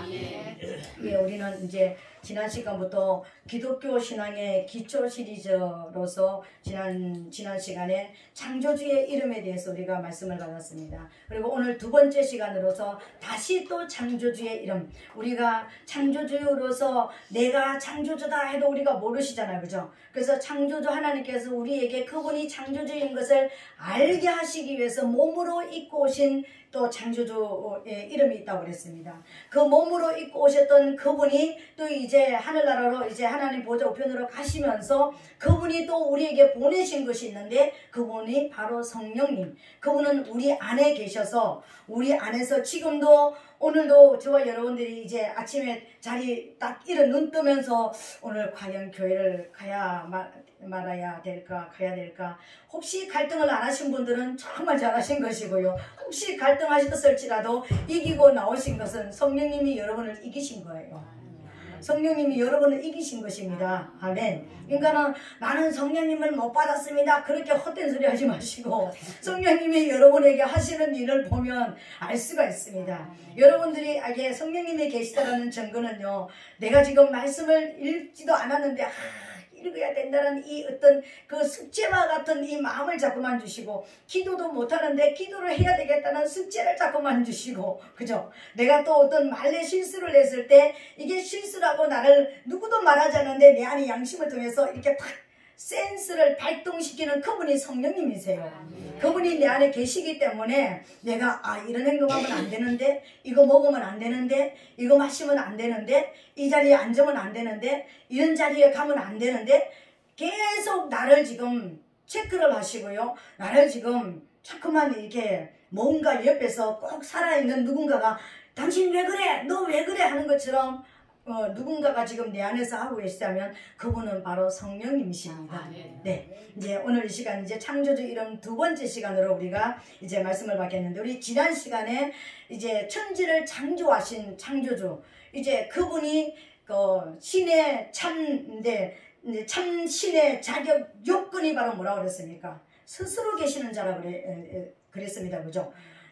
예, 우리는 이제 지난 시간부터 기독교 신앙의 기초 시리즈로서 지난 시간에 창조주의 이름에 대해서 우리가 말씀을 받았습니다. 그리고 오늘 두 번째 시간으로서 다시 또 창조주의 이름, 우리가 창조주로서 내가 창조주다 해도 우리가 모르시잖아요, 그죠? 그래서 창조주 하나님께서 우리에게 그분이 창조주인 것을 알게 하시기 위해서 몸으로 입고 오신 또 창조주의 이름이 있다고 그랬습니다. 그 몸으로 입고 오셨던 그분이 또 이제 하늘나라로 이제 하나님 보좌 우편으로 가시면서 그분이 또 우리에게 보내신 것이 있는데 그분이 바로 성령님. 그분은 우리 안에 계셔서 우리 안에서 지금도 오늘도 저와 여러분들이 이제 아침에 자리 딱 일어 눈 뜨면서 오늘 과연 교회를 가야 말아야 될까 가야 될까, 혹시 갈등을 안 하신 분들은 정말 잘하신 것이고요, 혹시 갈등하셨을지라도 이기고 나오신 것은 성령님이 여러분을 이기신 거예요. 성령님이 여러분을 이기신 것입니다. 아멘. 그러니까 나는 성령님을 못 받았습니다, 그렇게 헛된 소리 하지 마시고 성령님이 여러분에게 하시는 일을 보면 알 수가 있습니다. 여러분들이 알게 성령님이 계시다라는 증거는요, 내가 지금 말씀을 읽지도 않았는데 읽어야 된다는 이 어떤 그 숙제와 같은 이 마음을 자꾸만 주시고, 기도도 못하는데 기도를 해야 되겠다는 숙제를 자꾸만 주시고, 그죠? 내가 또 어떤 말에 실수를 했을 때 이게 실수라고 나를 누구도 말하지 않는데 내 안의 양심을 통해서 이렇게 탁 센스를 발동시키는 그분이 성령님이세요. 그분이 내 안에 계시기 때문에 내가 이런 행동하면 안 되는데, 이거 먹으면 안 되는데, 이거 마시면 안 되는데, 이 자리에 앉으면 안 되는데, 이런 자리에 가면 안 되는데, 계속 나를 지금 체크를 하시고요, 나를 지금 자꾸만 이렇게 뭔가 옆에서 꼭 살아있는 누군가가 당신 왜 그래? 너 왜 그래? 하는 것처럼 누군가가 지금 내 안에서 하고 계시다면 그분은 바로 성령님이십니다. 네. 이제 오늘 이 시간 이제 창조주 이름 두 번째 시간으로 우리가 이제 말씀을 받겠는데, 우리 지난 시간에 이제 천지를 창조하신 창조주, 이제 그분이 신의 참 신의 자격 요건이 바로 뭐라고 그랬습니까? 스스로 계시는 자라고 그랬습니다. 그죠?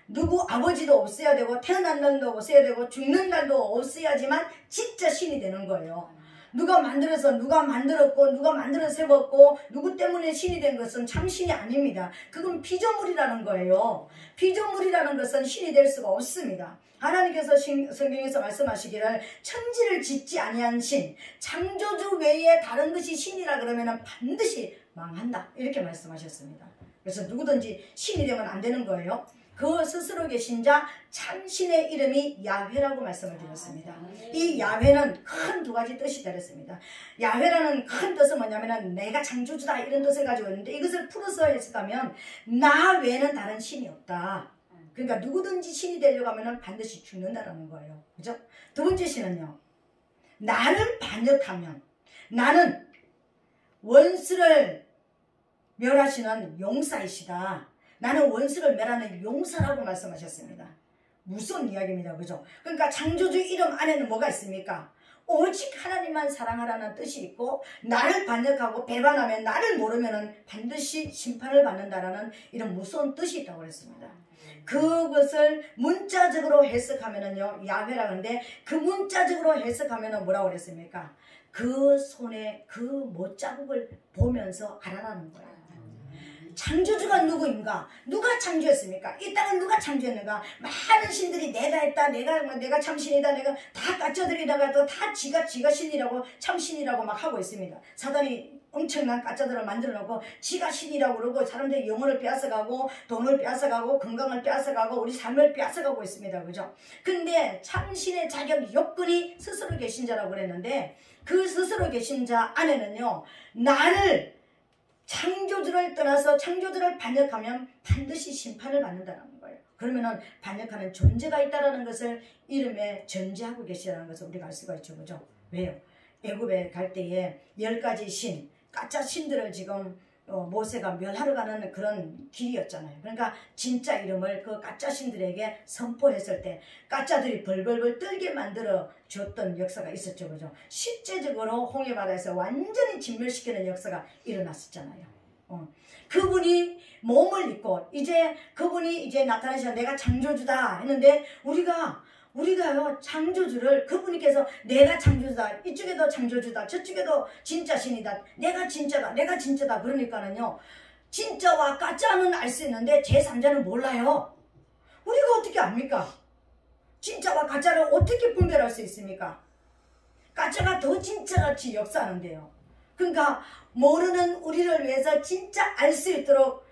누구 아버지도 없어야 되고 태어난 날도 없어야 되고 죽는 날도 없어야지만 진짜 신이 되는 거예요. 누가 만들어서 누가 만들었고 누가 만들어 세웠고 누구 때문에 신이 된 것은 참 신이 아닙니다. 그건 피조물이라는 거예요. 피조물이라는 것은 신이 될 수가 없습니다. 하나님께서 성경에서 말씀하시기를 천지를 짓지 아니한 신, 창조주 외에 다른 것이 신이라 그러면 반드시 망한다, 이렇게 말씀하셨습니다. 그래서 누구든지 신이 되면 안 되는 거예요. 그 스스로 계신 자 참신의 이름이 야훼라고 말씀을 드렸습니다. 이 야훼는 큰 두 가지 뜻이 들었습니다. 야훼라는 큰 뜻은 뭐냐면 내가 창조주다, 이런 뜻을 가지고 있는데, 이것을 풀어서 해석하면 나 외에는 다른 신이 없다. 그러니까 누구든지 신이 되려고 하면 반드시 죽는다라는 거예요. 그죠? 두 번째 신은요, 나를 반역하면, 나는 원수를 멸하시는 용사이시다. 나는 원수를 멸하는 용사라고 말씀하셨습니다. 무서운 이야기입니다. 그죠? 그러니까 창조주 이름 안에는 뭐가 있습니까? 오직 하나님만 사랑하라는 뜻이 있고, 나를 반역하고 배반하면, 나를 모르면 반드시 심판을 받는다라는 이런 무서운 뜻이 있다고 그랬습니다. 그것을 문자적으로 해석하면은요, 야훼라 하는데, 그 문자적으로 해석하면은 뭐라고 그랬습니까? 그 손에 그 못자국을 보면서 알아라는 거예요. 창조주가 누구인가? 누가 창조했습니까? 이 땅을 누가 창조했는가? 많은 신들이 내가 했다, 내가 참신이다, 내가 다 가짜들이다가도 다 지가 신이라고 참신이라고 막 하고 있습니다. 사단이 엄청난 가짜들을 만들어 놓고 지가 신이라고 그러고 사람들이 영혼을 빼앗아가고 돈을 빼앗아가고 건강을 빼앗아가고 우리 삶을 빼앗아가고 있습니다. 그죠? 근데 참신의 자격 요건이 스스로 계신 자라고 그랬는데, 그 스스로 계신 자 안에는요, 나를 창조주를 떠나서 창조주를 반역하면 반드시 심판을 받는다는 거예요. 그러면은 반역하는 존재가 있다는 것을 이름에 전제하고 계시다는 것을 우리가 알 수가 있죠. 그죠? 왜요? 애굽에 갈 때에 10가지 신, 가짜 신들을 지금 모세가 멸하러 가는 그런 길이었잖아요. 그러니까 진짜 이름을 그 가짜 신들에게 선포했을 때 가짜들이 벌벌벌 떨게 만들어 줬던 역사가 있었죠. 그죠? 실제적으로 홍해바다에서 완전히 진멸시키는 역사가 일어났었잖아요. 그분이 몸을 입고 이제 그분이 이제 나타나셔서 내가 창조주다 했는데, 우리가 우리가요, 창조주를, 그분께서 내가 창조주다, 이쪽에도 창조주다, 저쪽에도 진짜 신이다, 내가 진짜다, 내가 진짜다, 그러니까는요, 진짜와 가짜는 알 수 있는데 제3자는 몰라요. 우리가 어떻게 압니까? 진짜와 가짜를 어떻게 분별할 수 있습니까? 가짜가 더 진짜같이 역사하는데요. 그러니까 모르는 우리를 위해서 진짜 알 수 있도록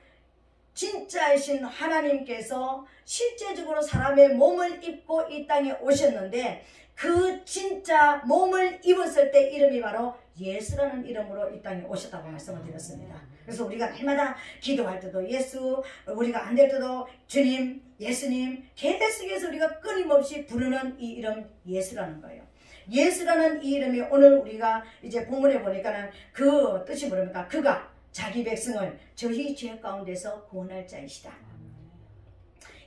진짜이신 하나님께서 실제적으로 사람의 몸을 입고 이 땅에 오셨는데, 그 진짜 몸을 입었을 때 이름이 바로 예수라는 이름으로 이 땅에 오셨다고 말씀을 드렸습니다. 그래서 우리가 날마다 기도할 때도 예수, 우리가 안 될 때도 주님, 예수님, 계속해서 우리가 끊임없이 부르는 이 이름 예수라는 거예요. 예수라는 이 이름이 오늘 우리가 이제 본문에 보니까는 그 뜻이 뭐랍니까? 그가 자기 백성을 저희 죄 가운데서 구원할 자이시다.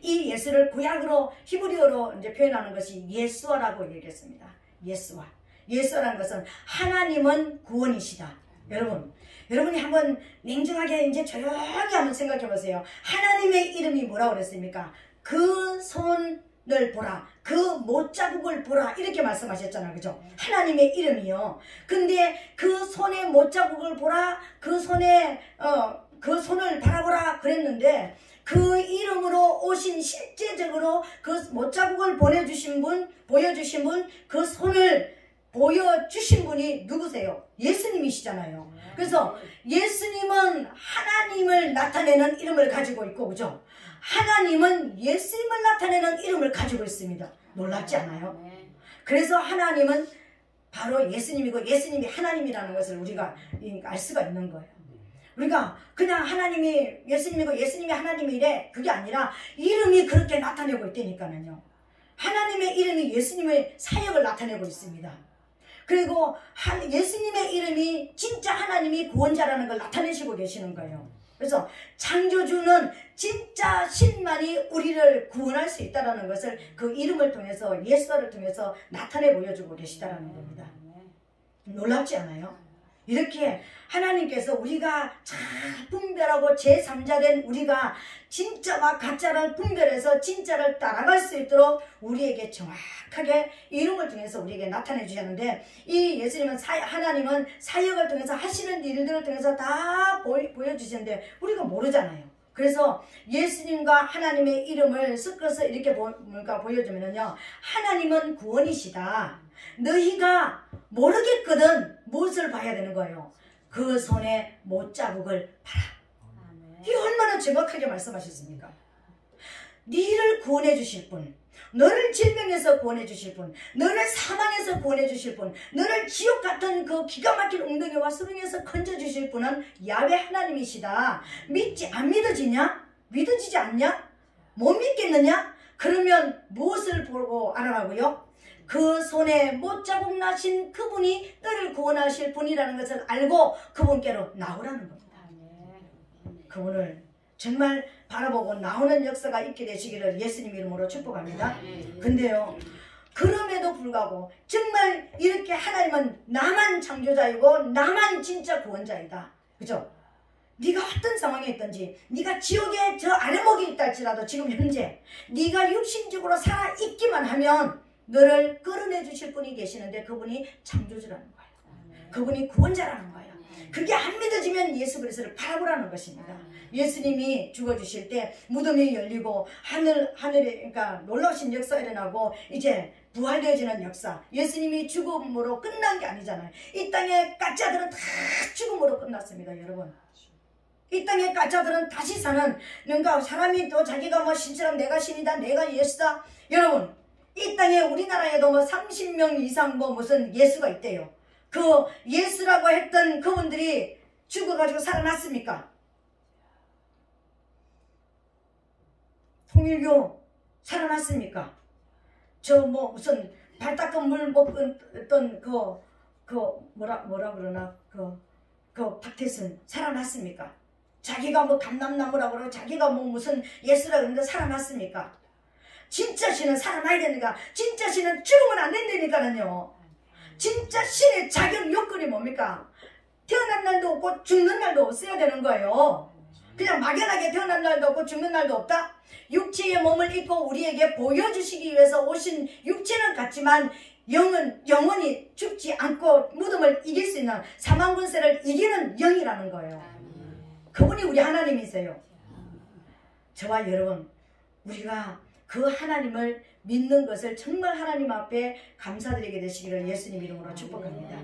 이 예수를 구약으로 히브리어로 이제 표현하는 것이 예수아라고 얘기했습니다. 예수아. 예수라는 것은 하나님은 구원이시다. 여러분이 한번 냉정하게 이제 조용히 한번 생각해 보세요. 하나님의 이름이 뭐라고 그랬습니까? 그 손을 보라, 그 못자국을 보라, 이렇게 말씀하셨잖아요. 그죠? 하나님의 이름이요. 근데 그 손의 못자국을 보라, 그 손에 그 손을 바라보라 그랬는데, 그 이름으로 오신, 실제적으로 그 못자국을 보여주신 분, 그 손을 보여주신 분이 누구세요? 예수님이시잖아요. 그래서 예수님은 하나님을 나타내는 이름을 가지고 있고, 그죠? 하나님은 예수님을 나타내는 이름을 가지고 있습니다. 놀랍지 않아요? 그래서 하나님은 바로 예수님이고 예수님이 하나님이라는 것을 우리가 알 수가 있는 거예요. 우리가 그냥 하나님이 예수님이고 예수님이 하나님이래, 그게 아니라 이름이 그렇게 나타내고 있다니까요. 하나님의 이름이 예수님의 사역을 나타내고 있습니다. 그리고 예수님의 이름이 진짜 하나님이 구원자라는 걸 나타내시고 계시는 거예요. 그래서 창조주는 진짜 신만이 우리를 구원할 수 있다는 것을 그 이름을 통해서, 예수를 통해서 나타내 보여주고 계시다는 겁니다. 놀랍지 않아요? 이렇게 하나님께서 우리가 잘 분별하고 제3자 된 우리가 진짜와 가짜를 분별해서 진짜를 따라갈 수 있도록 우리에게 정확하게 이름을 통해서 우리에게 나타내 주셨는데, 이 예수님은 하나님은 사역을 통해서 하시는 일들을 통해서 다 보여주시는데 우리가 모르잖아요. 그래서 예수님과 하나님의 이름을 섞어서 이렇게 보여주면요, 하나님은 구원이시다. 너희가 모르겠거든 무엇을 봐야 되는 거예요? 그 손에 못자국을 봐라. 이게 얼마나 정확하게 말씀하셨습니까? 너를 구원해 주실 분, 너를 질병에서 구원해 주실 분, 너를 사망에서 구원해 주실 분, 너를 지옥 같은 그 기가 막힌 웅덩이와 수렁에서 건져 주실 분은 야훼 하나님이시다. 안 믿어지냐? 믿어지지 않냐? 못 믿겠느냐? 그러면 무엇을 보고 알아라고요? 그 손에 못자국 나신 그분이 너를 구원하실 분이라는 것을 알고 그분께로 나오라는 겁니다. 그분을 정말 바라보고 나오는 역사가 있게 되시기를 예수님 이름으로 축복합니다. 근데요, 그럼에도 불구하고 정말 이렇게 하나님은 나만 창조자이고 나만 진짜 구원자이다. 그죠? 네가 어떤 상황에 있든지, 네가 지옥에 저 아래목에 있다 할지라도 지금 현재 네가 육신적으로 살아있기만 하면 너를 끌어내 주실 분이 계시는데 그분이 창조주라는 거예요. 그분이 구원자라는 거예요. 그게 안 믿어지면 예수 그리스도를 바라보라는 것입니다. 예수님이 죽어주실 때 무덤이 열리고 하늘에 그러니까 놀라우신 역사가 일어나고 이제 부활되어지는 역사. 예수님이 죽음으로 끝난 게 아니잖아요. 이 땅의 가짜들은 다 죽음으로 끝났습니다. 여러분, 이 땅의 가짜들은 다시 사는, 그러니까 사람이 또 자기가 뭐 신처럼 내가 신이다, 내가 예수다. 여러분, 이 땅에 우리나라에도 뭐 30명 이상 뭐 무슨 예수가 있대요. 그 예수라고 했던 그분들이 죽어가지고 살아났습니까? 통일교 살아났습니까? 저 뭐 무슨 발 닦은 물 먹었던 뭐라 그러나 그 박태순 살아났습니까? 자기가 뭐 감람나무라고 그러고 자기가 뭐 무슨 예수라 그러는데 살아났습니까? 진짜 신은 살아나야 되니까, 진짜 신은 죽으면 안 된다니까요. 진짜 신의 자격 요건이 뭡니까? 태어난 날도 없고 죽는 날도 없어야 되는 거예요. 그냥 막연하게 태어난 날도 없고 죽는 날도 없다. 육체의 몸을 입고 우리에게 보여주시기 위해서 오신 육체는 같지만 영원히 죽지 않고 무덤을 이길 수 있는 사망 권세를 이기는 영이라는 거예요. 그분이 우리 하나님이세요. 저와 여러분, 우리가 그 하나님을 믿는 것을 정말 하나님 앞에 감사드리게 되시기를 예수님 이름으로 축복합니다.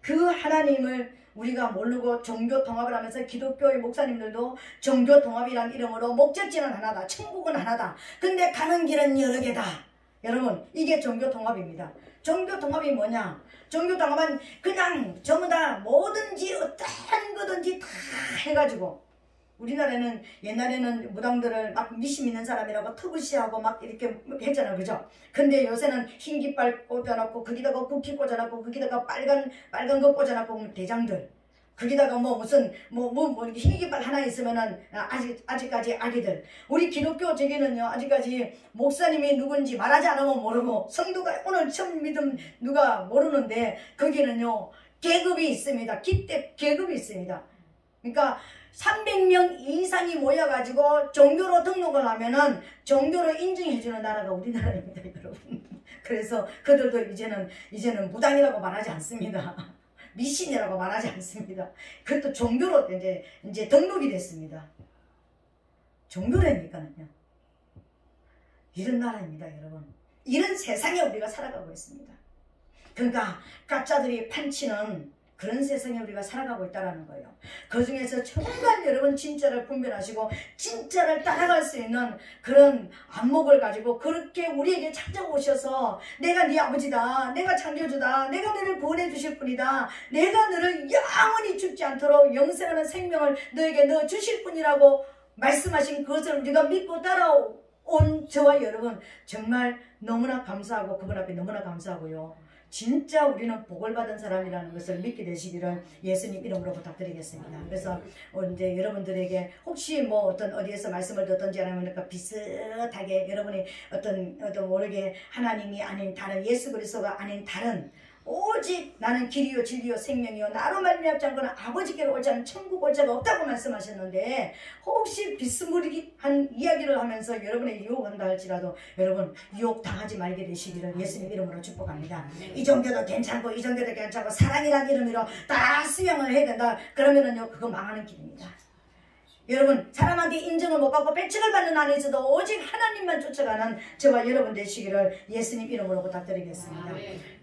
그 하나님을 우리가 모르고 종교 통합을 하면서 기독교의 목사님들도 종교 통합이란 이름으로 목적지는 하나다, 천국은 하나다, 근데 가는 길은 여러 개다. 여러분, 이게 종교 통합입니다. 종교 통합이 뭐냐? 종교 통합은 그냥 전부 다 뭐든지 어떤 거든지 다 해가지고, 우리나라는 옛날에는 무당들을 막 미신 있는 사람이라고 터부시하고 막 이렇게 했잖아요. 그죠? 근데 요새는 흰 깃발 꽂아놓고 거기다가 국旗꽂아놓고 거기다가 빨간 거 꽂아놓고 대장들, 거기다가 뭐 무슨 흰 깃발 하나 있으면은 아직까지 아기들. 우리 기독교 저기는요, 아직까지 목사님이 누군지 말하지 않으면 모르고, 성도가 오늘 처음 믿음 누가 모르는데, 거기는요 계급이 있습니다. 기대 계급이 있습니다. 그러니까 300명 이상이 모여가지고 종교로 등록을 하면은 종교로 인정해주는 나라가 우리나라입니다, 여러분. 그래서 그들도 이제는 무당이라고 말하지 않습니다. 미신이라고 말하지 않습니다. 그것도 종교로 이제 등록이 됐습니다. 종교라니까는요. 이런 나라입니다, 여러분. 이런 세상에 우리가 살아가고 있습니다. 그러니까 가짜들이 판치는 그런 세상에 우리가 살아가고 있다는 거예요. 그 중에서 정말 여러분 진짜를 분별하시고 진짜를 따라갈 수 있는 그런 안목을 가지고 그렇게 우리에게 찾아오셔서 내가 네 아버지다, 내가 창조주다, 내가 너를 구원해 주실 분이다, 내가 너를 영원히 죽지 않도록 영생하는 생명을 너에게 넣어주실 분이라고 말씀하신 그것을 우리가 믿고 따라온 저와 여러분, 정말 너무나 감사하고 그분 앞에 너무나 감사하고요. 진짜 우리는 복을 받은 사람이라는 것을 믿게 되시기를 예수님 이름으로 부탁드리겠습니다. 그래서 이제 여러분들에게 혹시 뭐 어떤 어디에서 말씀을 듣든지 아니면 비슷하게 여러분이 어떤 모르게 하나님이 아닌 다른 예수 그리스도가 아닌 다른 오직 나는 길이요 진리요 생명이요 나로 말미암지 않고는 아버지께로 오지 않은 천국 올 자가 없다고 말씀하셨는데, 혹시 비스무리한 이야기를 하면서 여러분의 유혹한다 할지라도 여러분 유혹 당하지 말게 되시기를 예수님 이름으로 축복합니다. 이 종교도 괜찮고 이 종교도 괜찮고 사랑이란 이름으로 다 수용을 해야 된다 그러면은요 그거 망하는 길입니다. 여러분, 사람한테 인정을 못 받고 배척을 받는 안에서도 오직 하나님만 쫓아가는 저와 여러분 되시기를 예수님 이름으로 부탁드리겠습니다.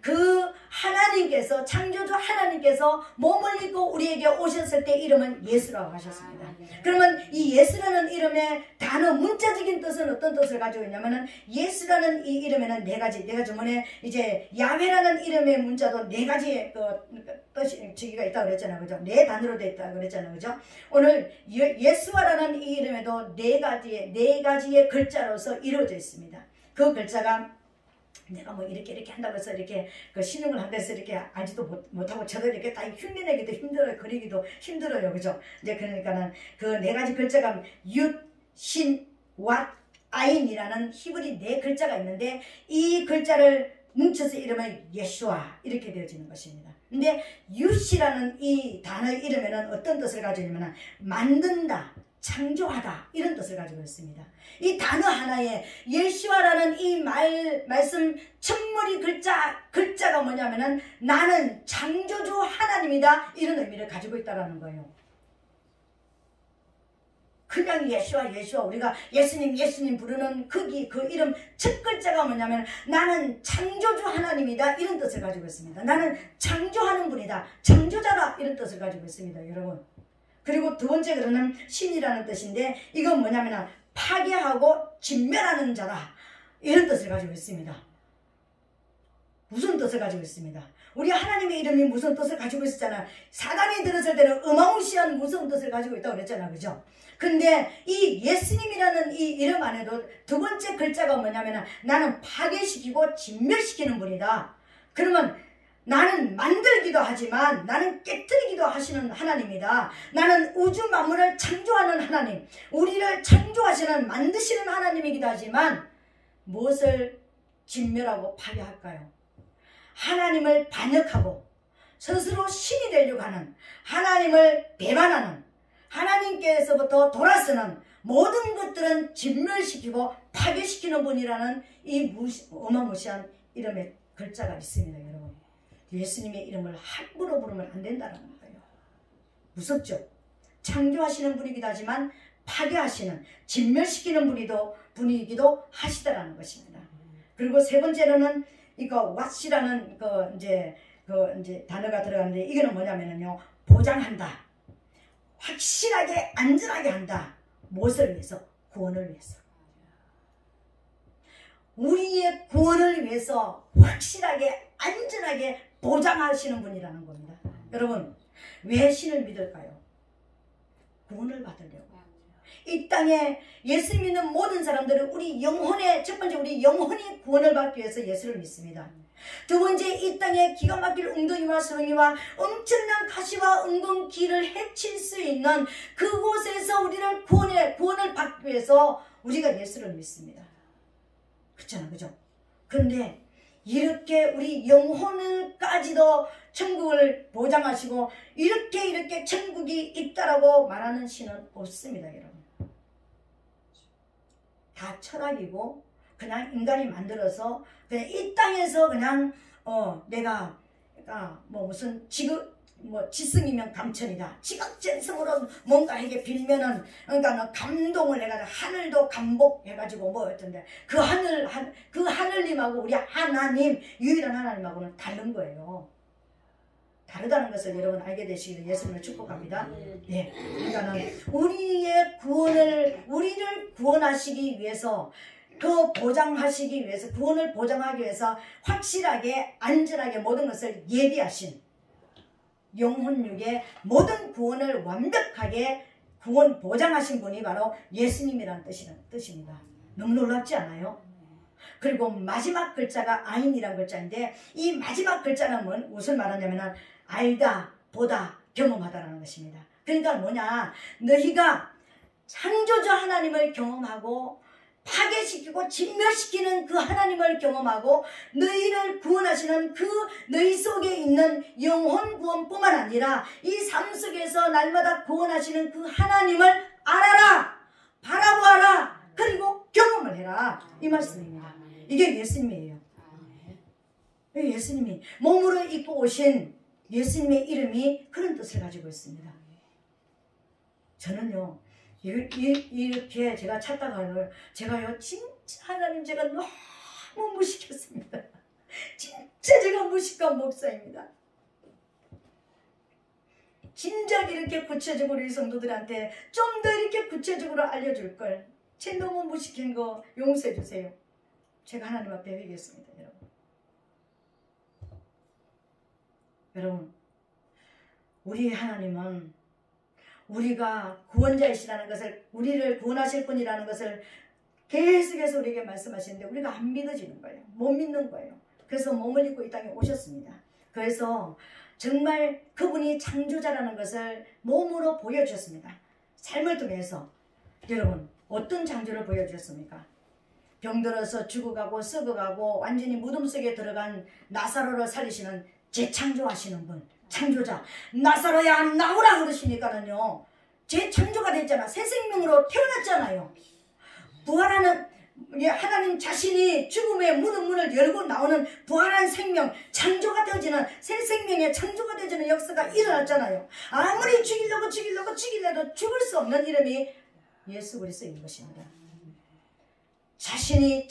그 하나님께서, 창조주 하나님께서 몸을 입고 우리에게 오셨을 때 이름은 예수라고 하셨습니다. 그러면 이 예수라는 이름의 단어 문자적인 뜻은 어떤 뜻을 가지고 있냐면은, 예수라는 이 이름에는 네 가지, 내가 저번에 이제 야훼라는 이름의 문자도 네 가지의 뜻이 저기가 있다고 그랬잖아요. 그죠? 네 단어로 되어 있다고 그랬잖아요. 그죠? 오늘 예수와라는 이 이름에도 네 가지의 글자로서 이루어져 있습니다. 그 글자가 내가 뭐 이렇게 한다고 해서 이렇게 신용을 한다해서 이렇게 알지도 못하고 저도 이렇게 다 흉내내기도 힘들어요. 그리기도 힘들어요. 그죠? 이제 그러니까는 그 네 가지 글자가 윷, 신, 왓, 아인이라는 히브리 네 글자가 있는데, 이 글자를 뭉쳐서 이름을 예수아 이렇게 되어지는 것입니다. 근데 윷이라는 이 단어의 이름에는 어떤 뜻을 가지고 있냐면 만든다, 창조하다 이런 뜻을 가지고 있습니다. 이 단어 하나에 예수아라는 이 말씀 첫머리 글자가 뭐냐면은 나는 창조주 하나님이다 이런 의미를 가지고 있다는 거예요. 그냥 예수와 우리가 예수님 부르는 그 이름 첫 글자가 뭐냐면 나는 창조주 하나님이다 이런 뜻을 가지고 있습니다. 나는 창조하는 분이다, 창조자다 이런 뜻을 가지고 있습니다, 여러분. 그리고 두 번째 글은 신이라는 뜻인데, 이건 뭐냐면 파괴하고 진멸하는 자다 이런 뜻을 가지고 있습니다. 무슨 뜻을 가지고 있습니다? 우리 하나님의 이름이 무슨 뜻을 가지고 있었잖아. 사단이 들었을 때는 어마무시한 무서운 뜻을 가지고 있다고 그랬잖아. 그죠? 근데 이 예수님이라는 이 이름 안에도 두 번째 글자가 뭐냐면 나는 파괴시키고 진멸시키는 분이다. 그러면 나는 만들기도 하지만 나는 깨뜨리기도 하시는 하나님이다. 나는 우주 만물을 창조하는 하나님, 우리를 창조하시는 만드시는 하나님이기도 하지만 무엇을 진멸하고 파괴할까요? 하나님을 반역하고 스스로 신이 되려고 하는, 하나님을 배반하는, 하나님께서부터 돌아서는 모든 것들은 진멸시키고 파괴시키는 분이라는 이 어마무시한 이름의 글자가 있습니다. 여러분, 예수님의 이름을 함부로 부르면 안 된다는 거예요. 무섭죠? 창조하시는 분이기도 하지만 파괴하시는, 진멸시키는 분이기도 하시다라는 것입니다. 그리고 세 번째로는 이거 what이라는 이제 단어가 들어가는데, 이거는 뭐냐면요, 보장한다, 확실하게 안전하게 한다. 무엇을 위해서? 구원을 위해서. 우리의 구원을 위해서 확실하게 안전하게 보장하시는 분이라는 겁니다. 여러분, 왜 신을 믿을까요? 구원을 받으려고. 이 땅에 예수 믿는 모든 사람들은 첫 번째 우리 영혼의 구원을 받기 위해서 예수를 믿습니다. 두 번째, 이 땅에 기가 막힐 웅덩이와 수렁이와 엄청난 가시와 은근기를 해칠 수 있는 그곳에서 우리를 구원을 받기 위해서 우리가 예수를 믿습니다. 그렇잖아요, 그죠? 그런데 이렇게 우리 영혼을까지도 천국을 보장하시고 이렇게 천국이 있다라고 말하는 신은 없습니다, 여러분. 다 철학이고 그냥 인간이 만들어서 그냥 이 땅에서 그냥 내가 무슨 지승이면 감천이다, 지각전승으로 뭔가 이게 빌면은 그러니까 감동을 해가지고 하늘도 감복해가지고 뭐 어떤데 그 하늘님하고 우리 하나님, 유일한 하나님하고는 다른 거예요. 다르다는 것을 여러분 알게 되시기를 예수님을 축복합니다. 네, 그러니까는 우리를 구원하시기 위해서, 보장하시기 위해서, 구원을 보장하기 위해서 확실하게 안전하게 모든 것을 예비하신, 영혼육의 모든 구원을 완벽하게 보장하신 분이 바로 예수님이라는 뜻입니다. 너무 놀랍지 않아요? 그리고 마지막 글자가 아인이라는 글자인데, 이 마지막 글자는 무엇을 말하냐면 알다, 보다, 경험하다라는 것입니다. 그러니까 뭐냐, 너희가 창조주 하나님을 경험하고 파괴시키고 진멸시키는 그 하나님을 경험하고 너희를 구원하시는 너희 속에 있는 영혼 구원뿐만 아니라 이 삶 속에서 날마다 구원하시는 그 하나님을 알아라, 바라보아라, 그리고 경험을 해라, 이 말씀입니다. 이게 예수님이에요. 예수님이 몸으로 입고 오신 예수님의 이름이 그런 뜻을 가지고 있습니다. 저는요, 이렇게 제가 찾다가요, 제가요 진짜 하나님 제가 너무 무식했습니다. 진짜 제가 무식한 목사입니다. 진작 이렇게 구체적으로 이 성도들한테 좀 더 이렇게 구체적으로 알려줄 걸, 제 너무 무식한 거 용서해 주세요. 제가 하나님 앞에 회개했습니다. 여러분, 우리 하나님은 우리가 구원자이시라는 것을, 우리를 구원하실 분이라는 것을 계속해서 우리에게 말씀하시는데 우리가 안 믿어지는 거예요. 못 믿는 거예요. 그래서 몸을 입고 이 땅에 오셨습니다. 그래서 정말 그분이 창조자라는 것을 몸으로 보여주셨습니다. 삶을 통해서. 여러분, 어떤 창조를 보여주셨습니까? 병들어서 죽어가고 썩어가고 완전히 무덤 속에 들어간 나사로를 살리시는 재창조하시는 분, 창조자. 나사로야 나오라 그러시니까는요, 재창조가 됐잖아. 새 생명으로 태어났잖아요. 부활하는, 하나님 자신이 죽음의 문을 열고 나오는 부활한 생명, 창조가 되어지는, 새 생명의 창조가 되어지는 역사가 일어났잖아요. 아무리 죽이려고 죽을 수 없는 이름이 예수 그리스도인 것입니다. 자신이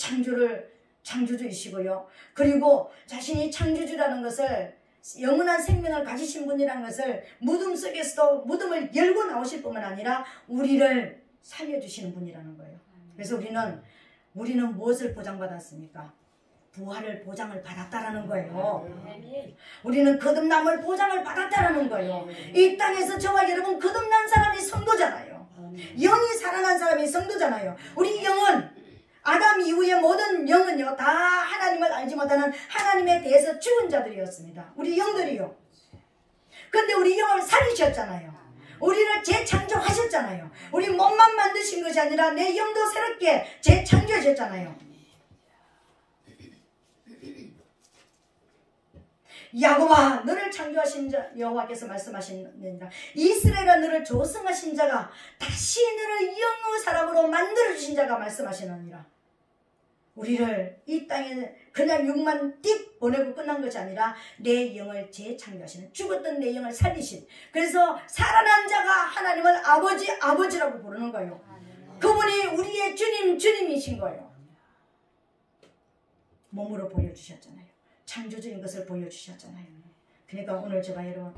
창조주이시고요. 그리고 자신이 창조주라는 것을, 영원한 생명을 가지신 분이라는 것을 무덤 속에서도 무덤을 열고 나오실 뿐만 아니라 우리를 살려주시는 분이라는 거예요. 그래서 우리는 무엇을 보장받았습니까? 부활을 보장을 받았다라는 거예요. 우리는 거듭남을 보장을 받았다라는 거예요. 이 땅에서 저와 여러분 거듭난 사람이 성도잖아요. 영이 살아난 사람이 성도잖아요. 우리 영은, 아담 이후의 모든 영은요, 다 하나님을 알지 못하는 하나님에 대해서 죽은 자들이었습니다. 우리 영들이요. 근데 우리 영을 살리셨잖아요. 우리를 재창조하셨잖아요. 우리 몸만 만드신 것이 아니라 내 영도 새롭게 재창조하셨잖아요. 야곱아 너를 창조하신 자 여호와께서 말씀하시느니라. 이스라엘아 너를 조성하신 자가 다시 너를 영의 사람으로 만들어주신 자가 말씀하시느니라. 우리를 이 땅에 그냥 육만 띡 보내고 끝난 것이 아니라 내 영을 재창조하시는, 죽었던 내 영을 살리신, 그래서 살아난 자가 하나님을 아버지라고 부르는 거예요. 그분이 우리의 주님이신 거예요. 몸으로 보여주셨잖아요. 창조적인 것을 보여주셨잖아요. 그러니까 오늘 제가 여러분,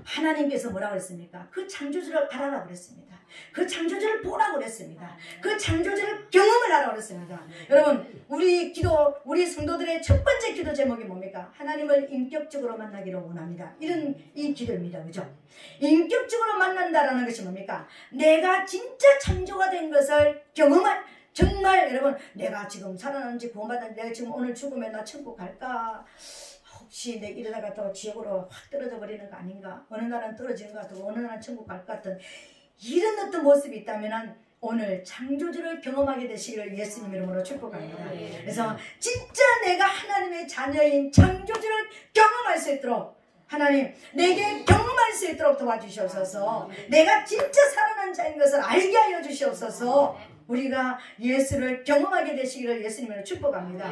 하나님께서 뭐라고 그랬습니까? 그 창조주를 알아라 그랬습니다. 그 창조주를 보라고 그랬습니다. 그 창조주를 경험을 하라고 그랬습니다. 여러분, 우리 성도들의 첫 번째 기도 제목이 뭡니까? 하나님을 인격적으로 만나기를 원합니다. 이 기도입니다. 그죠? 인격적으로 만난다라는 것이 뭡니까? 내가 진짜 창조가 된 것을 경험할, 정말 여러분, 내가 지금 살아난지 구원받았는지, 내가 지금 오늘 죽으면 나 천국 갈까? 혹시 내 이러다가 또 지옥으로 확 떨어져 버리는 거 아닌가? 어느 날은 떨어지는 것 같고 어느 날은 천국 갈 것 같은 이런 어떤 모습이 있다면 오늘 창조주를 경험하게 되시기를 예수님 이름으로 축복합니다. 그래서 진짜 내가 하나님의 자녀인 창조주를 경험할 수 있도록 하나님 내게 경험할 수 있도록 도와주시옵소서. 내가 진짜 살아난 자인 것을 알게 하여 주시옵소서. 우리가 예수를 경험하게 되시기를 예수님으로 축복합니다.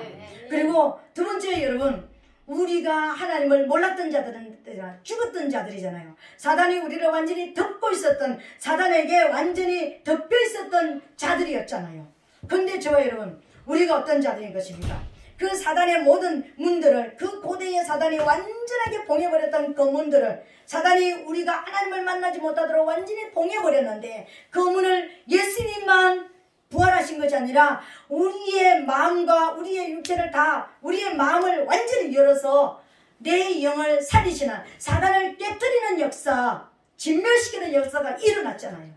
그리고 두 번째, 여러분, 우리가 하나님을 몰랐던 자들은 죽었던 자들이잖아요. 사단이 우리를 완전히 덮고 있었던, 사단에게 완전히 덮여 있었던 자들이었잖아요. 그런데 저와 여러분, 우리가 어떤 자들인 것입니까? 그 사단의 모든 문들을, 그 고대의 사단이 완전하게 봉해버렸던 그 문들을, 사단이 우리가 하나님을 만나지 못하도록 완전히 봉해버렸는데, 그 문을 예수님만 부활하신 것이 아니라 우리의 마음과 우리의 육체를 다, 우리의 마음을 완전히 열어서 내 영을 살리시는, 사단을 깨뜨리는 역사, 진멸시키는 역사가 일어났잖아요.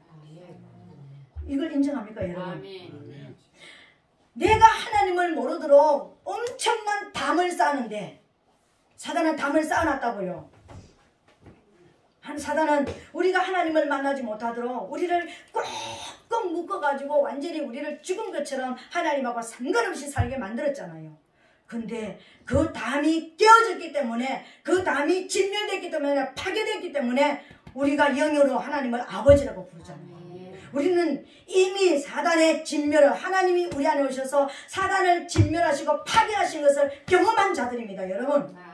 이걸 인정합니까 여러분? 내가 하나님을 모르도록 엄청난 담을 쌓는데 사단은 담을 쌓아놨다고요. 사단은 우리가 하나님을 만나지 못하도록 우리를 꽉꽉 묶어가지고 완전히 우리를 죽은 것처럼 하나님하고 상관없이 살게 만들었잖아요. 근데 그 담이 깨어졌기 때문에, 그 담이 진멸됐기 때문에, 파괴됐기 때문에 우리가 영어로 하나님을 아버지라고 부르잖아요. 우리는 이미 사단의 진멸을, 하나님이 우리 안에 오셔서 사단을 진멸하시고 파괴하신 것을 경험한 자들입니다. 여러분,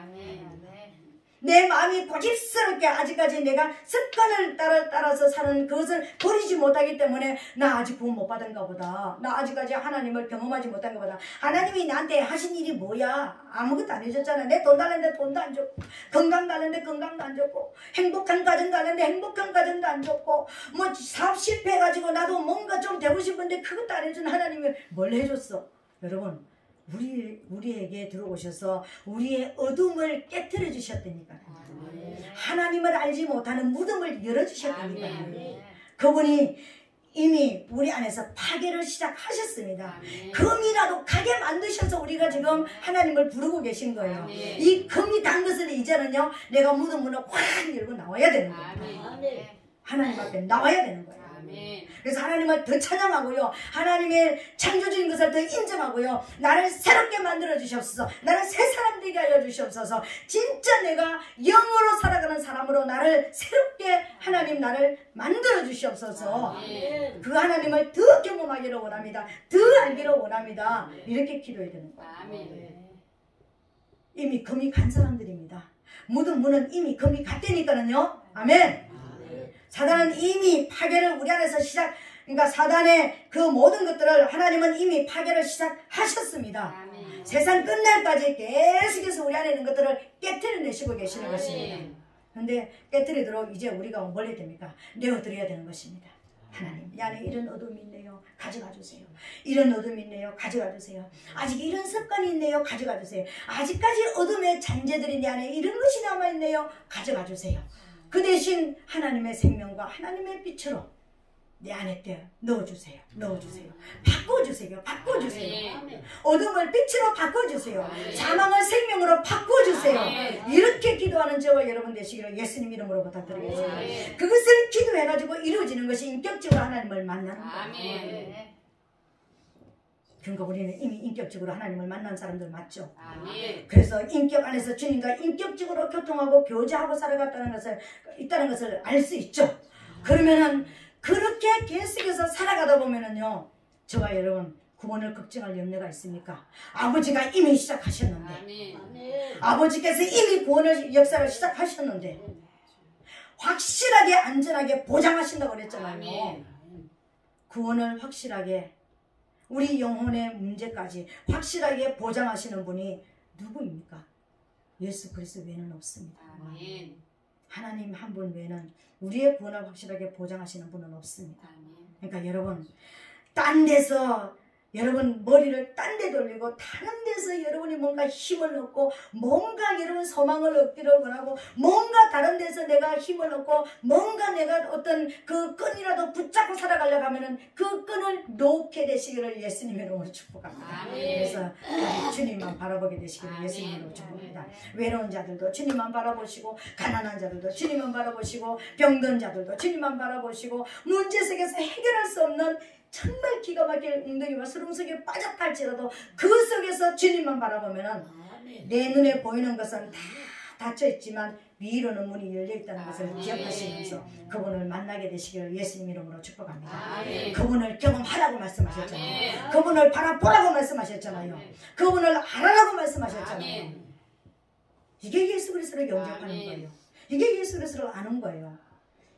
내 마음이 고집스럽게 아직까지 내가 습관을 따라서 사는 그것을 버리지 못하기 때문에 나 아직 구원 못 받은가 보다, 나 아직까지 하나님을 경험하지 못한가 보다, 하나님이 나한테 하신 일이 뭐야? 아무것도 안 해줬잖아. 내 돈 달랬는데 돈도 안 줬고, 건강 달랬는데 건강도 안 줬고, 행복한 가정 달랬는데 행복한 가정도 안 줬고, 뭐 사업 실패해가지고 나도 뭔가 좀 되고 싶은데 그것도 안 해준 하나님이 뭘 해줬어? 여러분, 우리에게 들어오셔서 우리의 어둠을 깨트려 주셨다니까. 하나님을 알지 못하는 무덤을 열어주셨다니까. 그분이 이미 우리 안에서 파괴를 시작하셨습니다. 금이라도 가게 만드셔서 우리가 지금 하나님을 부르고 계신 거예요. 이 금이 단 것을 이제는요, 내가 무덤 문을 확 열고 나와야 되는 거예요. 하나님 앞에 나와야 되는 거예요. 그래서 하나님을 더 찬양하고요, 하나님의 창조적인 것을 더 인정하고요, 나를 새롭게 만들어 주시옵소서, 나를 새 사람 되게 하여 주시옵소서. 진짜 내가 영으로 살아가는 사람으로 나를 새롭게 하나님 나를 만들어 주시옵소서. 그 하나님을 더 경험하기를 원합니다. 더 알기를 원합니다. 이렇게 기도해야 되는 거예요. 이미 금이 간 사람들입니다. 무덤 문은 이미 금이 갔다니까는요. 아멘. 사단은 이미 파괴를 우리 안에서 그러니까 사단의 그 모든 것들을 하나님은 이미 파괴를 시작하셨습니다. 세상 끝날까지 계속해서 우리 안에 있는 것들을 깨트려내시고 계시는 것입니다. 그런데 깨트리도록 이제 우리가 뭘 해야 됩니까? 내어드려야 되는 것입니다. 하나님, 내 안에 이런 어둠이 있네요. 가져가 주세요. 이런 어둠이 있네요. 가져가 주세요. 아직 이런 습관이 있네요. 가져가 주세요. 아직까지 어둠의 잔재들이 내 안에 이런 것이 남아있네요. 가져가 주세요. 그 대신 하나님의 생명과 하나님의 빛으로 내 안에 넣어주세요. 넣어주세요. 바꿔주세요. 바꿔주세요. 어둠을 빛으로 바꿔주세요. 사망을 생명으로 바꿔주세요. 이렇게 기도하는 저와 여러분 되시기를 예수님 이름으로 부탁드리겠습니다. 그것을 기도해가지고 이루어지는 것이 인격적으로 하나님을 만나는 거예요. 그러니까 우리는 이미 인격적으로 하나님을 만난 사람들 맞죠? 아멘. 그래서 인격 안에서 주님과 인격적으로 교통하고 교제하고 있다는 것을 알 수 있죠. 그러면은 그렇게 계속해서 살아가다 보면은요, 저와 여러분 구원을 걱정할 염려가 있습니까? 아버지가 이미 시작하셨는데, 아멘. 아버지께서 이미 구원의 역사를 시작하셨는데 확실하게 안전하게 보장하신다고 그랬잖아요. 아멘. 구원을 확실하게, 우리 영혼의 문제까지 확실하게 보장하시는 분이 누구입니까? 예수 그리스도 외에는 없습니다. 아멘. 하나님 한 분 외에는 우리의 구원을 확실하게 보장하시는 분은 없습니다. 그러니까 여러분, 딴 데서 여러분 머리를 딴 데 돌리고 다른 데서 여러분이 뭔가 힘을 얻고 뭔가 여러분 소망을 얻기를 원하고 뭔가 다른 데서 내가 힘을 얻고 뭔가 내가 어떤 그 끈이라도 붙잡고 살아가려고 하면은 그 끈을 놓게 되시기를 예수님의 이름으로 축복합니다. 그래서 주님만 바라보게 되시기를 예수님의 이름으로 축복합니다. 외로운 자들도 주님만 바라보시고, 가난한 자들도 주님만 바라보시고, 병든 자들도 주님만 바라보시고, 문제 속에서 해결할 수 없는 정말 기가 막힐 웅덩이와 수렁 속에 빠졌할지라도 그 속에서 주님만 바라보면은 내 눈에 보이는 것은 다 닫혀있지만 위로는 문이 열려있다는 것을 기억하시면서 그분을 만나게 되시기를 예수님 이름으로 축복합니다. 그분을 경험하라고 말씀하셨잖아요. 그분을 바라보라고 말씀하셨잖아요. 그분을 알아라고 말씀하셨잖아요. 이게 예수 그리스도를 영접하는 거예요. 이게 예수 그리스도를 아는 거예요.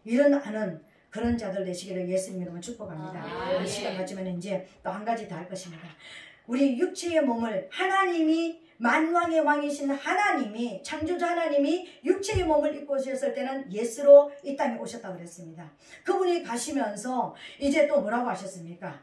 이런 아는 그런 자들 되시기를 예수님 이름으로 축복합니다. 이 시간 같지만 이제 또 한 가지 더 할 것입니다. 우리 육체의 몸을 하나님이, 만왕의 왕이신 하나님이, 창조주 하나님이 육체의 몸을 입고 오셨을 때는 예수로 이 땅에 오셨다고 그랬습니다. 그분이 가시면서 이제 또 뭐라고 하셨습니까?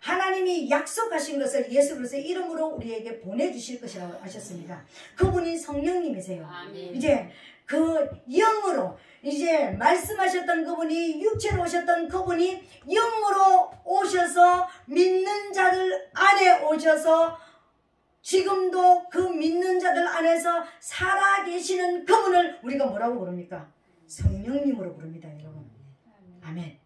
하나님이 약속하신 것을 예수 그리스도의 이름으로 우리에게 보내주실 것이라고 하셨습니다. 그분이 성령님이세요. 이제 그 영으로, 이제 말씀하셨던 그분이, 육체로 오셨던 그분이 영으로 오셔서 믿는 자들 안에 오셔서 지금도 그 믿는 자들 안에서 살아계시는 그분을 우리가 뭐라고 부릅니까? 성령님으로 부릅니다, 여러분. 아멘.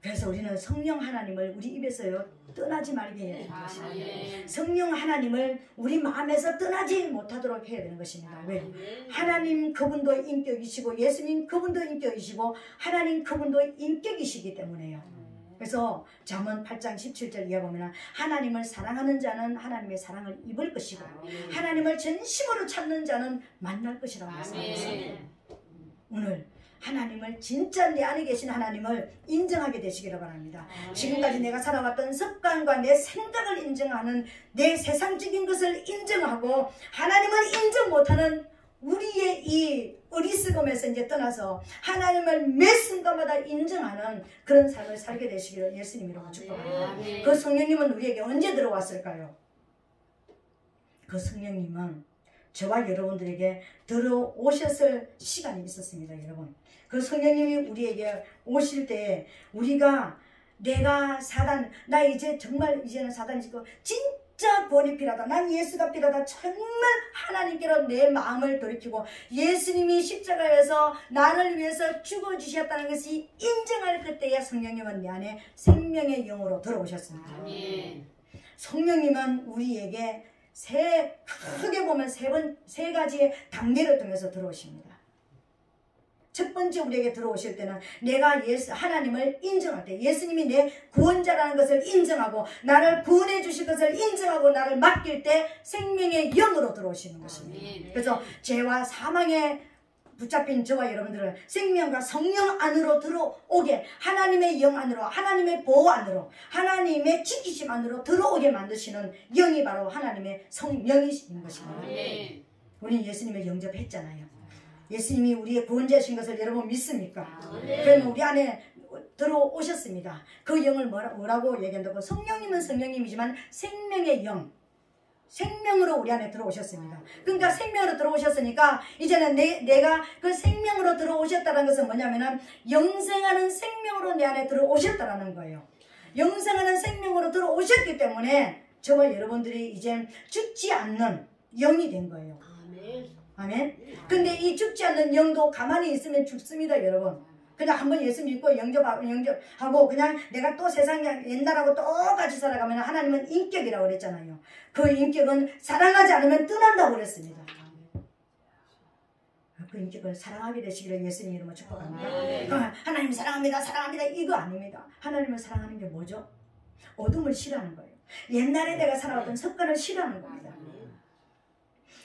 그래서 우리는 성령 하나님을 우리 입에서요 떠나지 말게 해야 되는 것입니다. 성령 하나님을 우리 마음에서 떠나지 못하도록 해야 되는 것입니다. 왜? 하나님 그분도 인격이시고, 예수님 그분도 인격이시고, 하나님 그분도 인격이시기 때문에요. 그래서 잠언 8장 17절 이하 보면 하나님을 사랑하는 자는 하나님의 사랑을 입을 것이고, 하나님을 전심으로 찾는 자는 만날 것이라고 말씀하셨습니다. 오늘 하나님을, 진짜 내 안에 계신 하나님을 인정하게 되시기를 바랍니다. 지금까지 내가 살아왔던 습관과 내 생각을 인정하는, 내 세상적인 것을 인정하고 하나님을 인정 못하는 우리의 이 어리석음에서 이제 떠나서 하나님을 매 순간마다 인정하는 그런 삶을 살게 되시기를 예수님 이름으로 축복합니다. 그 성령님은 우리에게 언제 들어왔을까요? 그 성령님은 저와 여러분들에게 들어오셨을 시간이 있었습니다. 여러분, 그 성령님이 우리에게 오실 때 우리가, 내가 사단, 나 이제 정말 이제는 사단이 지고 진짜 구원이 필요하다, 난 예수가 필요하다, 정말 하나님께로 내 마음을 돌이키고 예수님이 십자가에서 나를 위해서 죽어주셨다는 것이 인정할 그때에 성령님은 내 안에 생명의 영으로 들어오셨습니다. 성령님은 우리에게 크게 보면 세 가지의 단계를 통해서 들어오십니다. 첫 번째 우리에게 들어오실 때는 내가 하나님을 인정할 때, 예수님이 내 구원자라는 것을 인정하고 나를 구원해 주실 것을 인정하고 나를 맡길 때 생명의 영으로 들어오시는 것입니다. 그래서 죄와 사망에 붙잡힌 저와 여러분들을 생명과 성령 안으로 들어오게, 하나님의 영 안으로, 하나님의 보호 안으로, 하나님의 지키심 안으로 들어오게 만드시는 영이 바로 하나님의 성령이신 것입니다. 우리 예수님을 영접했잖아요. 예수님이 우리의 구원자이신 것을 여러분 믿습니까? 그러면 우리 안에 들어오셨습니다. 그 영을 뭐라고 얘기한다고? 성령님은 성령님이지만 생명의 영, 생명으로 우리 안에 들어오셨습니다. 그러니까 생명으로 들어오셨으니까 이제는 내가 그 생명으로 들어오셨다는 것은 뭐냐면은 영생하는 생명으로 내 안에 들어오셨다는 거예요. 영생하는 생명으로 들어오셨기 때문에 저와 여러분들이 이제 죽지 않는 영이 된 거예요. 아멘. 근데 이 죽지 않는 영도 가만히 있으면 죽습니다, 여러분. 그냥 한번 예수 믿고 영접하고 그냥 내가 또 세상 옛날하고 똑같이 살아가면 하나님은 인격이라고 그랬잖아요. 그 인격은 사랑하지 않으면 떠난다고 그랬습니다. 그 인격을 사랑하게 되시기를 예수님 이름으로 축복합니다. 하나님 사랑합니다, 사랑합니다, 이거 아닙니다. 하나님을 사랑하는 게 뭐죠? 어둠을 싫어하는 거예요. 옛날에 내가 살아왔던 습관을 싫어하는 겁니다.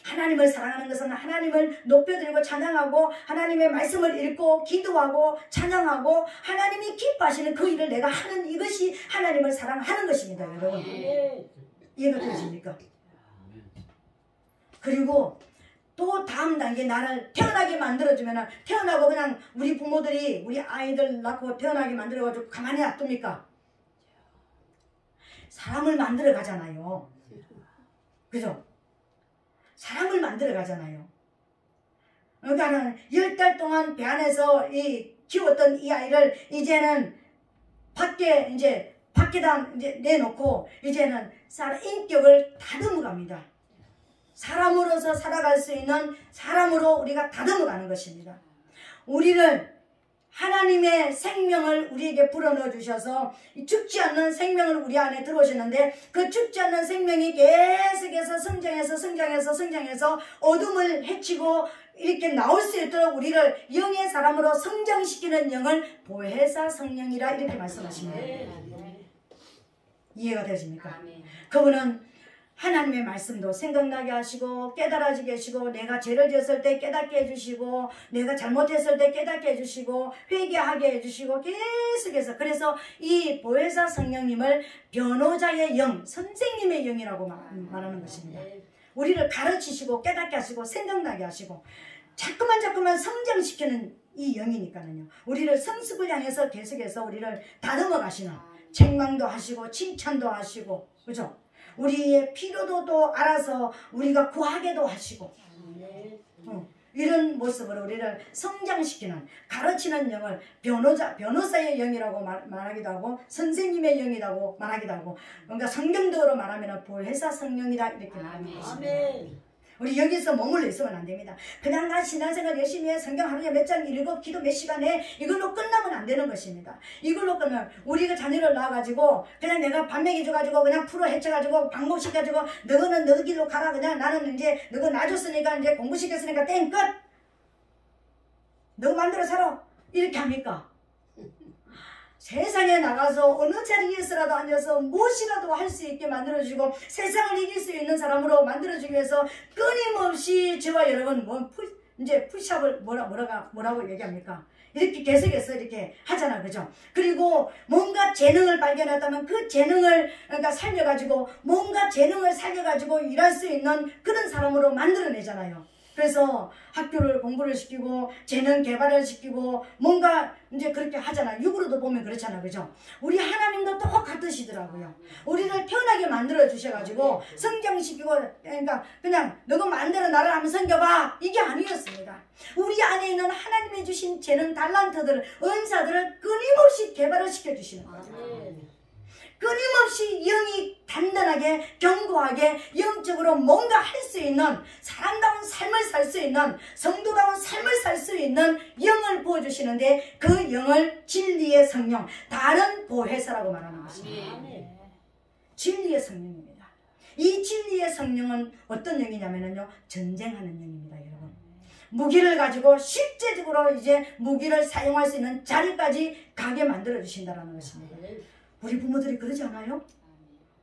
하나님을 사랑하는 것은 하나님을 높여드리고 찬양하고 하나님의 말씀을 읽고 기도하고 찬양하고 하나님이 기뻐하시는 그 일을 내가 하는, 이것이 하나님을 사랑하는 것입니다. 여러분 이해가 되십니까? 그리고 또 다음 단계, 나를 태어나게 만들어주면, 태어나고 그냥 우리 부모들이 우리 아이들 낳고 태어나게 만들어가지고 가만히 놔둡니까? 사람을 만들어 가잖아요. 그죠? 사람을 만들어 가잖아요. 그러니까는 10달 동안 배 안에서 키웠던 이 아이를 이제는 밖에다 이제 내놓고 이제는 인격을 다듬어 갑니다. 사람으로서 살아갈 수 있는 사람으로 우리가 다듬어 가는 것입니다. 우리를 하나님의 생명을 우리에게 불어넣어 주셔서 죽지 않는 생명을 우리 안에 들어오셨는데, 그 죽지 않는 생명이 계속해서 성장해서 어둠을 해치고 이렇게 나올 수 있도록 우리를 영의 사람으로 성장시키는 영을 보혜사 성령이라 이렇게 말씀하십니다. 이해가 되십니까? 그분은 하나님의 말씀도 생각나게 하시고 깨달아지게 하시고, 내가 죄를 지었을 때 깨닫게 해주시고, 내가 잘못했을 때 깨닫게 해주시고, 회개하게 해주시고, 계속해서, 그래서 이 보혜사 성령님을 변호자의 영, 선생님의 영이라고 말하는 것입니다. 우리를 가르치시고 깨닫게 하시고 생각나게 하시고 자꾸만 성장시키는 이 영이니까요. 우리를 성숙을 향해서 계속해서 우리를 다듬어 가시는, 책망도 하시고 칭찬도 하시고, 그죠? 우리의 필요도 알아서 우리가 구하게도 하시고, 이런 모습으로 우리를 성장시키는, 가르치는 영을 변호사의 영이라고 말하기도 하고 것님의 영이라고 말하기도 하고, 그러니까 성경적으로 말하면 보혜사 성령이라 이렇게 말합니다. 우리 여기서 머물러 있으면 안 됩니다. 그냥 나 신앙생활 열심히 해, 성경 하루에 몇 장 읽고 기도 몇 시간 해, 이걸로 끝나면 안 되는 것입니다. 이걸로 끝나면 우리가 자녀를 낳아가지고 그냥 내가 밥 먹여줘가지고 그냥 풀어 헤쳐가지고 방목시켜가지고 너는 너 길로 가라, 그냥 나는 이제 너가 놔줬으니까 이제 공부시켰으니까 땡 끝, 너 마음대로 살아, 이렇게 합니까? 세상에 나가서 어느 자리에서라도 앉아서 무엇이라도 할 수 있게 만들어주고 세상을 이길 수 있는 사람으로 만들어주기 위해서 끊임없이 저와 여러분 이제 푸시업을 뭐라고 얘기합니까? 이렇게 계속해서 이렇게 하잖아, 그죠? 그리고 뭔가 재능을 발견했다면 그 재능을 그러니까 살려가지고, 뭔가 재능을 살려가지고 일할 수 있는 그런 사람으로 만들어내잖아요. 그래서 학교를 공부를 시키고 재능 개발을 시키고 뭔가 이제 그렇게 하잖아. 육으로도 보면 그렇잖아, 그죠? 우리 하나님도 똑같으시더라고요. 우리를 태어나게 만들어 주셔가지고 성장시키고, 그러니까 그냥 너가 마음대로 나를 한번 섬겨봐, 이게 아니었습니다. 우리 안에 있는 하나님이 주신 재능, 달란트들, 은사들을 끊임없이 개발을 시켜주시는 거죠. 끊임없이 영이 단단하게 견고하게 영적으로 뭔가 할 수 있는, 사람다운 삶을 살 수 있는, 성도다운 삶을 살 수 있는 영을 부어주시는데, 그 영을 진리의 성령, 다른 보혜사라고 말하는 것입니다. 진리의 성령입니다. 이 진리의 성령은 어떤 영이냐면요, 전쟁하는 영입니다, 여러분. 무기를 가지고 실제적으로 이제 무기를 사용할 수 있는 자리까지 가게 만들어 주신다는 것입니다. 우리 부모들이 그러지 않아요?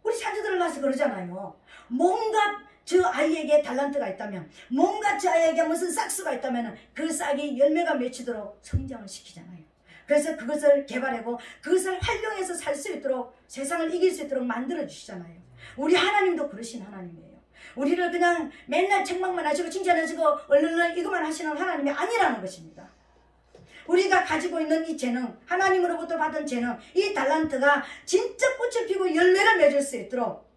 우리 자녀들을 낳아서 그러잖아요. 뭔가 저 아이에게 달란트가 있다면, 뭔가 저 아이에게 무슨 싹수가 있다면 그 싹이 열매가 맺히도록 성장을 시키잖아요. 그래서 그것을 개발하고 그것을 활용해서 살 수 있도록, 세상을 이길 수 있도록 만들어 주시잖아요. 우리 하나님도 그러신 하나님이에요. 우리를 그냥 맨날 책망만 하시고 칭찬하시고 얼른 이것만 하시는 하나님이 아니라는 것입니다. 우리가 가지고 있는 이 재능, 하나님으로부터 받은 재능, 이 달란트가 진짜 꽃을 피고 열매를 맺을 수 있도록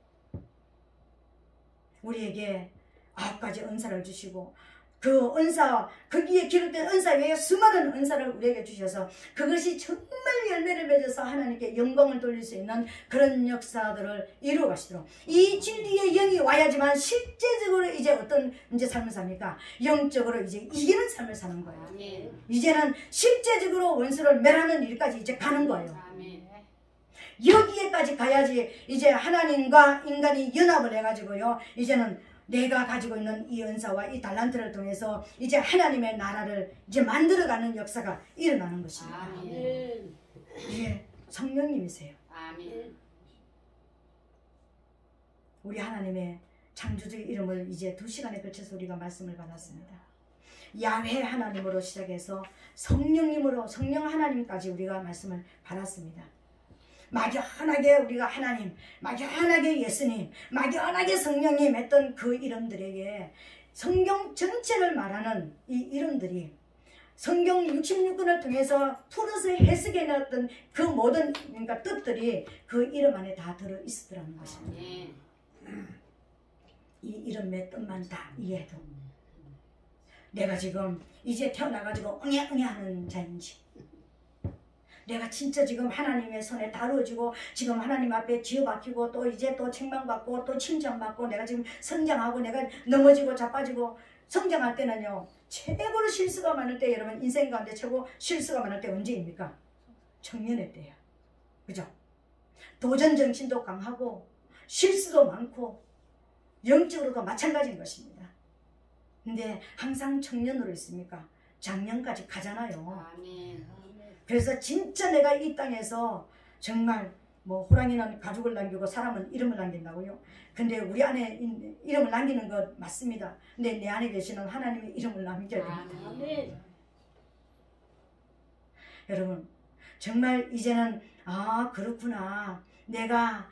우리에게 9가지 은사를 주시고, 그 은사, 거기에 기록된 은사 외에 수많은 은사를 우리에게 주셔서 그것이 정말 열매를 맺어서 하나님께 영광을 돌릴 수 있는 그런 역사들을 이루어 가시도록, 이 진리의 영이 와야지만 실제적으로 이제 어떤 이제 삶을 삽니까? 영적으로 이제 이기는 삶을 사는 거예요. 이제는 실제적으로 원수를 멸하는 일까지 이제 가는 거예요. 여기에까지 가야지 이제 하나님과 인간이 연합을 해가지고요, 이제는 내가 가지고 있는 이 은사와 이 달란트를 통해서 이제 하나님의 나라를 이제 만들어가는 역사가 일어나는 것입니다. 아멘. 예, 성령님이세요. 아멘. 우리 하나님의 창조주의 이름을 이제 2시간에 걸쳐서 우리가 말씀을 받았습니다. 야훼 하나님으로 시작해서 성령님으로, 성령 하나님까지 우리가 말씀을 받았습니다. 막연하게 우리가 하나님, 막연하게 예수님, 막연하게 성령님 했던 그 이름들에게 성경 전체를 말하는 이 이름들이 성경 66권을 통해서 풀어서 해석해놨던 그 모든, 그러니까 뜻들이 그 이름 안에 다 들어있으라는 것입니다. 이 이름의 뜻만 다 이해해도 내가 지금 이제 태어나가지고 응애 하는 자인지, 내가 진짜 지금 하나님의 손에 다루어지고 지금 하나님 앞에 지어박히고 또 이제 또 책망받고 또 칭찬받고 내가 지금 성장하고 내가 넘어지고 자빠지고, 성장할 때는요 최고로 실수가 많을 때, 여러분 인생 가운데 최고 실수가 많을 때 언제입니까? 청년의 때예요. 그죠? 도전정신도 강하고 실수도 많고 영적으로도 마찬가지인 것입니다. 근데 항상 청년으로 있습니까? 작년까지 가잖아요. 아멘. 그래서 진짜 내가 이 땅에서 정말 뭐 호랑이는 가죽을 남기고 사람은 이름을 남긴다고요. 근데 우리 안에 이름을 남기는 것 맞습니다. 근데 내 안에 계시는 하나님의 이름을 남겨야 됩니다. 아멘. 여러분 정말 이제는 그렇구나, 내가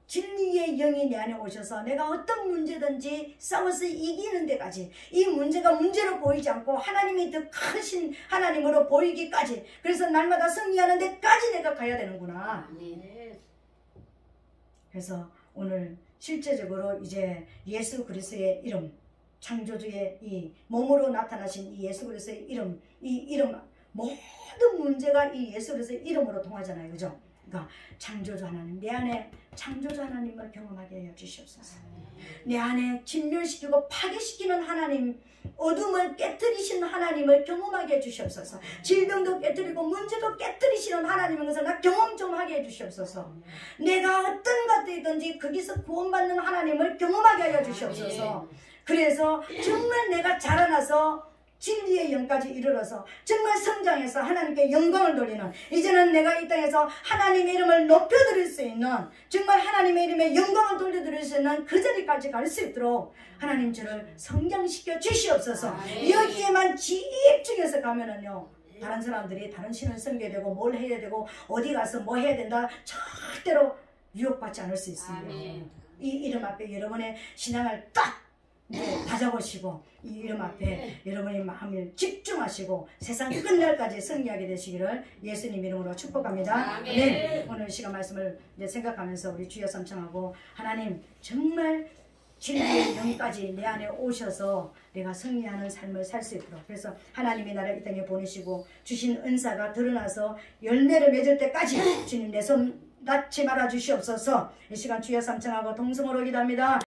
진리의 영이 내 안에 오셔서 내가 어떤 문제든지 싸워서 이기는 데까지, 이 문제가 문제로 보이지 않고 하나님이 더 크신 하나님으로 보이기까지, 그래서 날마다 승리하는 데까지 내가 가야 되는구나. 그래서 오늘 실제적으로 이제 예수 그리스도의 이름, 창조주의 이 몸으로 나타나신 이 예수 그리스도의 이름, 이 이름 모든 문제가 이 예수 그리스도의 이름으로 통하잖아요. 그죠? 그러니까 창조주 하나님, 내 안에 창조주 하나님을 경험하게 하여 주시옵소서. 내 안에 진멸시키고 파괴시키는 하나님, 어둠을 깨뜨리시는 하나님을 경험하게 해 주시옵소서. 질병도 깨뜨리고 문제도 깨뜨리시는 하나님인 것을 나 경험 좀 하게 해 주시옵소서. 내가 어떤 것들이든지 거기서 구원받는 하나님을 경험하게 하여 주시옵소서. 그래서 정말 내가 자라나서 진리의 영까지 이르러서 정말 성장해서 하나님께 영광을 돌리는, 이제는 내가 이 땅에서 하나님의 이름을 높여드릴 수 있는, 정말 하나님의 이름에 영광을 돌려드릴 수 있는 그 자리까지 갈 수 있도록 하나님 저를 성장시켜 주시옵소서. 여기에만 집중해서 가면은요, 다른 사람들이 다른 신을 섬겨야 되고 뭘 해야 되고 어디 가서 뭐 해야 된다 절대로 유혹받지 않을 수 있습니다. 이 이름 앞에 여러분의 신앙을 딱 다잡으시고 이 이름 앞에 여러분의 마음을 집중하시고 세상 끝날까지 승리하게 되시기를 예수님 이름으로 축복합니다. 네, 오늘 시간 말씀을 생각하면서 우리 주여 삼창하고, 하나님 정말 진리의 영까지 내 안에 오셔서 내가 승리하는 삶을 살 수 있도록, 그래서 하나님의 나라를 이 땅에 보내시고 주신 은사가 드러나서 열매를 맺을 때까지 주님 내 손 낳지 말아 주시옵소서. 이 시간 주여 삼창하고 동성으로 기도합니다.